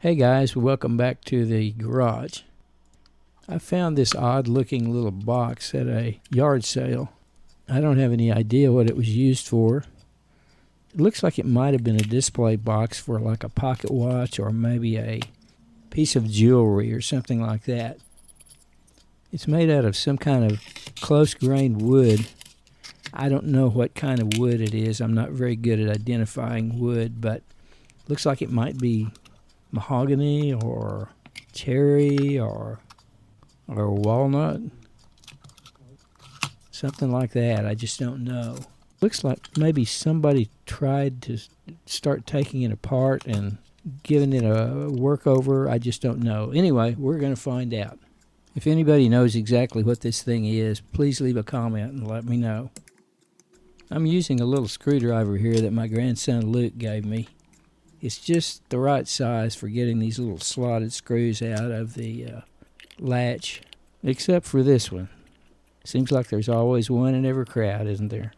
Hey guys, welcome back to the garage. I found this odd looking little box at a yard sale. I don't have any idea what it was used for. It looks like it might have been a display box for like a pocket watch or maybe a piece of jewelry or something like that. It's made out of some kind of close grained wood. I don't know what kind of wood it is. I'm not very good at identifying wood, but it looks like it might be mahogany or cherry or walnut, something like that. I just don't know. Looks like maybe somebody tried to start taking it apart and giving it a work over. I just don't know. Anyway, we're going to find out. If anybody knows exactly what this thing is, please leave a comment and let me know. I'm using a little screwdriver here that my grandson Luke gave me. It's just the right size for getting these little slotted screws out of the latch, except for this one. Seems like there's always one in every crowd, isn't there?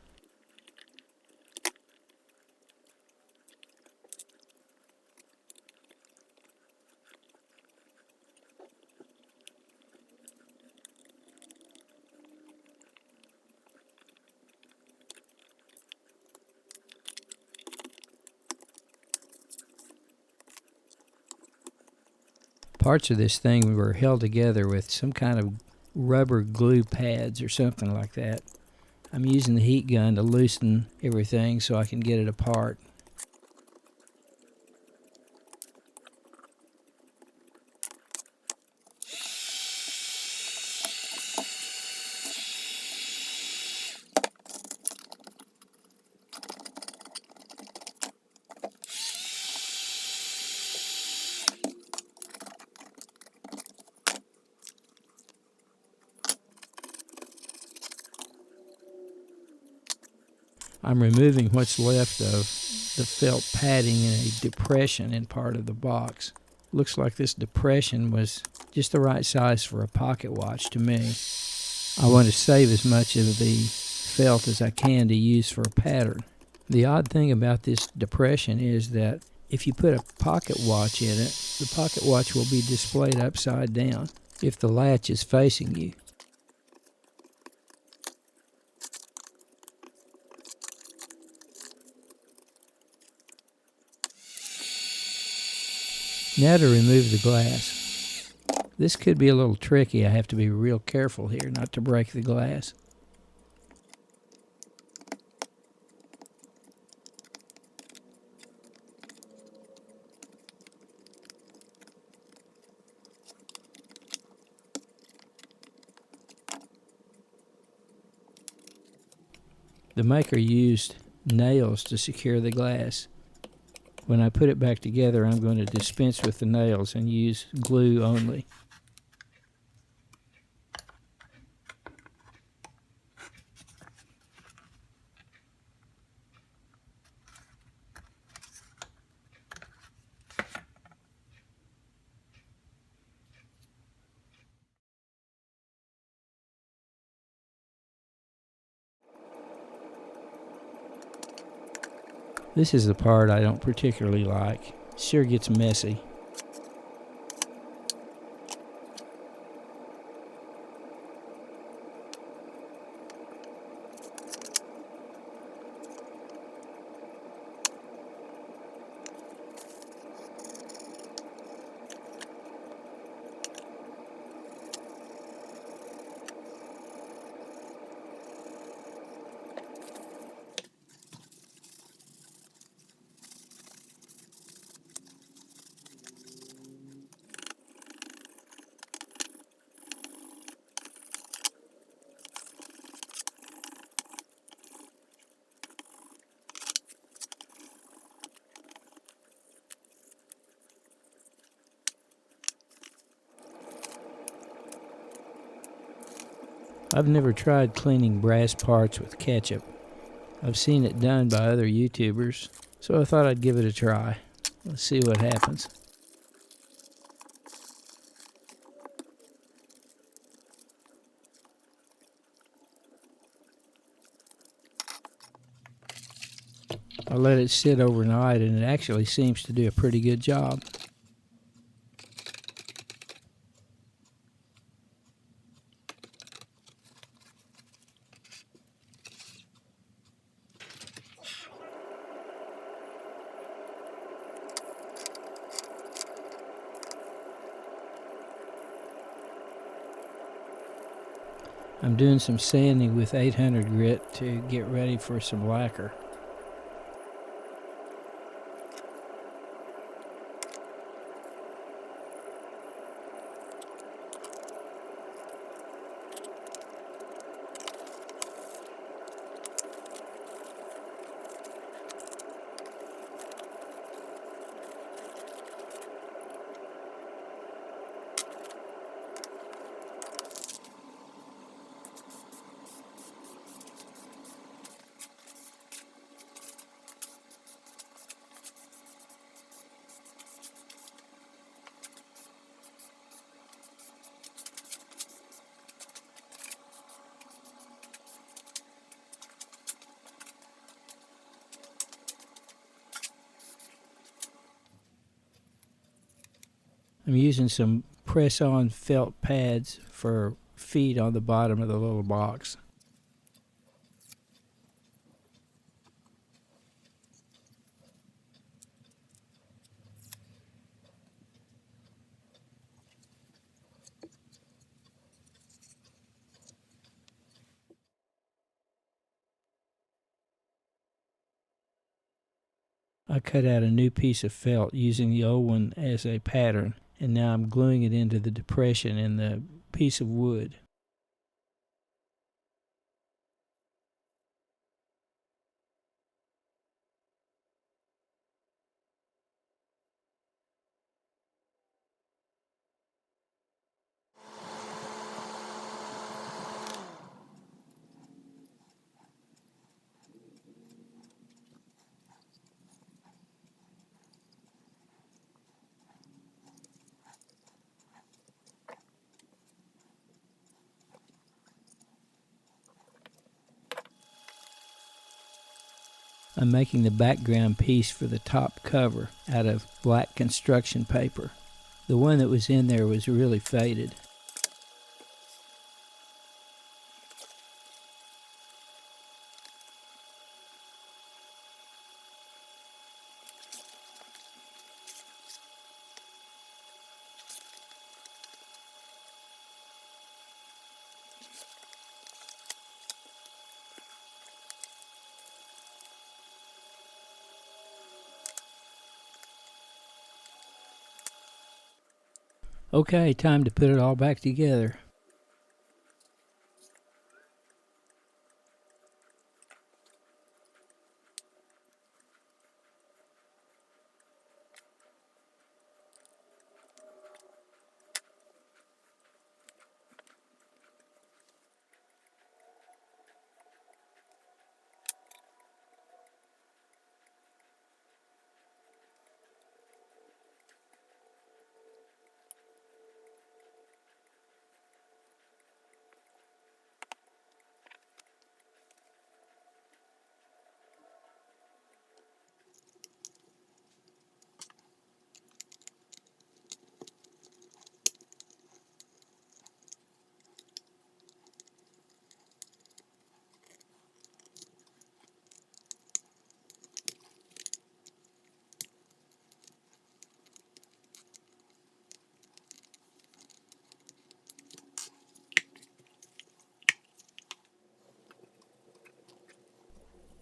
Parts of this thing were held together with some kind of rubber glue pads or something like that. I'm using the heat gun to loosen everything so I can get it apart. I'm removing what's left of the felt padding in a depression in part of the box. Looks like this depression was just the right size for a pocket watch to me. I want to save as much of the felt as I can to use for a pattern. The odd thing about this depression is that if you put a pocket watch in it, the pocket watch will be displayed upside down if the latch is facing you. Now to remove the glass. This could be a little tricky. I have to be real careful here not to break the glass. The maker used nails to secure the glass. When I put it back together, I'm going to dispense with the nails and use glue only. This is the part I don't particularly like. Sure gets messy. I've never tried cleaning brass parts with ketchup. I've seen it done by other YouTubers, so I thought I'd give it a try. Let's see what happens. I let it sit overnight and it actually seems to do a pretty good job. I'm doing some sanding with 800 grit to get ready for some lacquer. I'm using some press-on felt pads for feet on the bottom of the little box. I cut out a new piece of felt using the old one as a pattern, and now I'm gluing it into the depression in the piece of wood. I'm making the background piece for the top cover out of black construction paper. The one that was in there was really faded. Okay, time to put it all back together.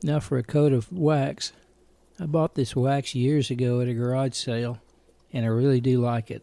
Now for a coat of wax. I bought this wax years ago at a garage sale, and I really do like it.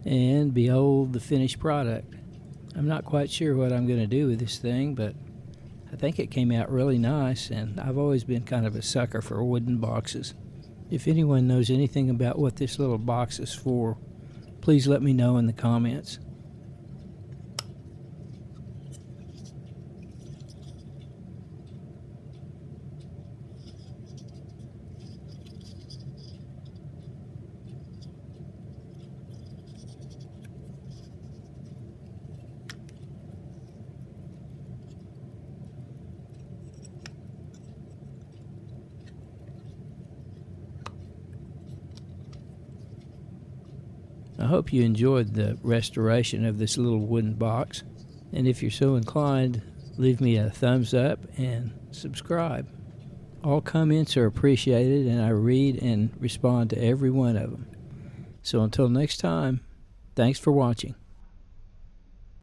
And behold the finished product. I'm not quite sure what I'm going to do with this thing, but I think it came out really nice, and I've always been kind of a sucker for wooden boxes. If anyone knows anything about what this little box is for, please let me know in the comments. I hope you enjoyed the restoration of this little wooden box, and if you're so inclined, leave me a thumbs up and subscribe. All comments are appreciated, and I read and respond to every one of them. So until next time, thanks for watching.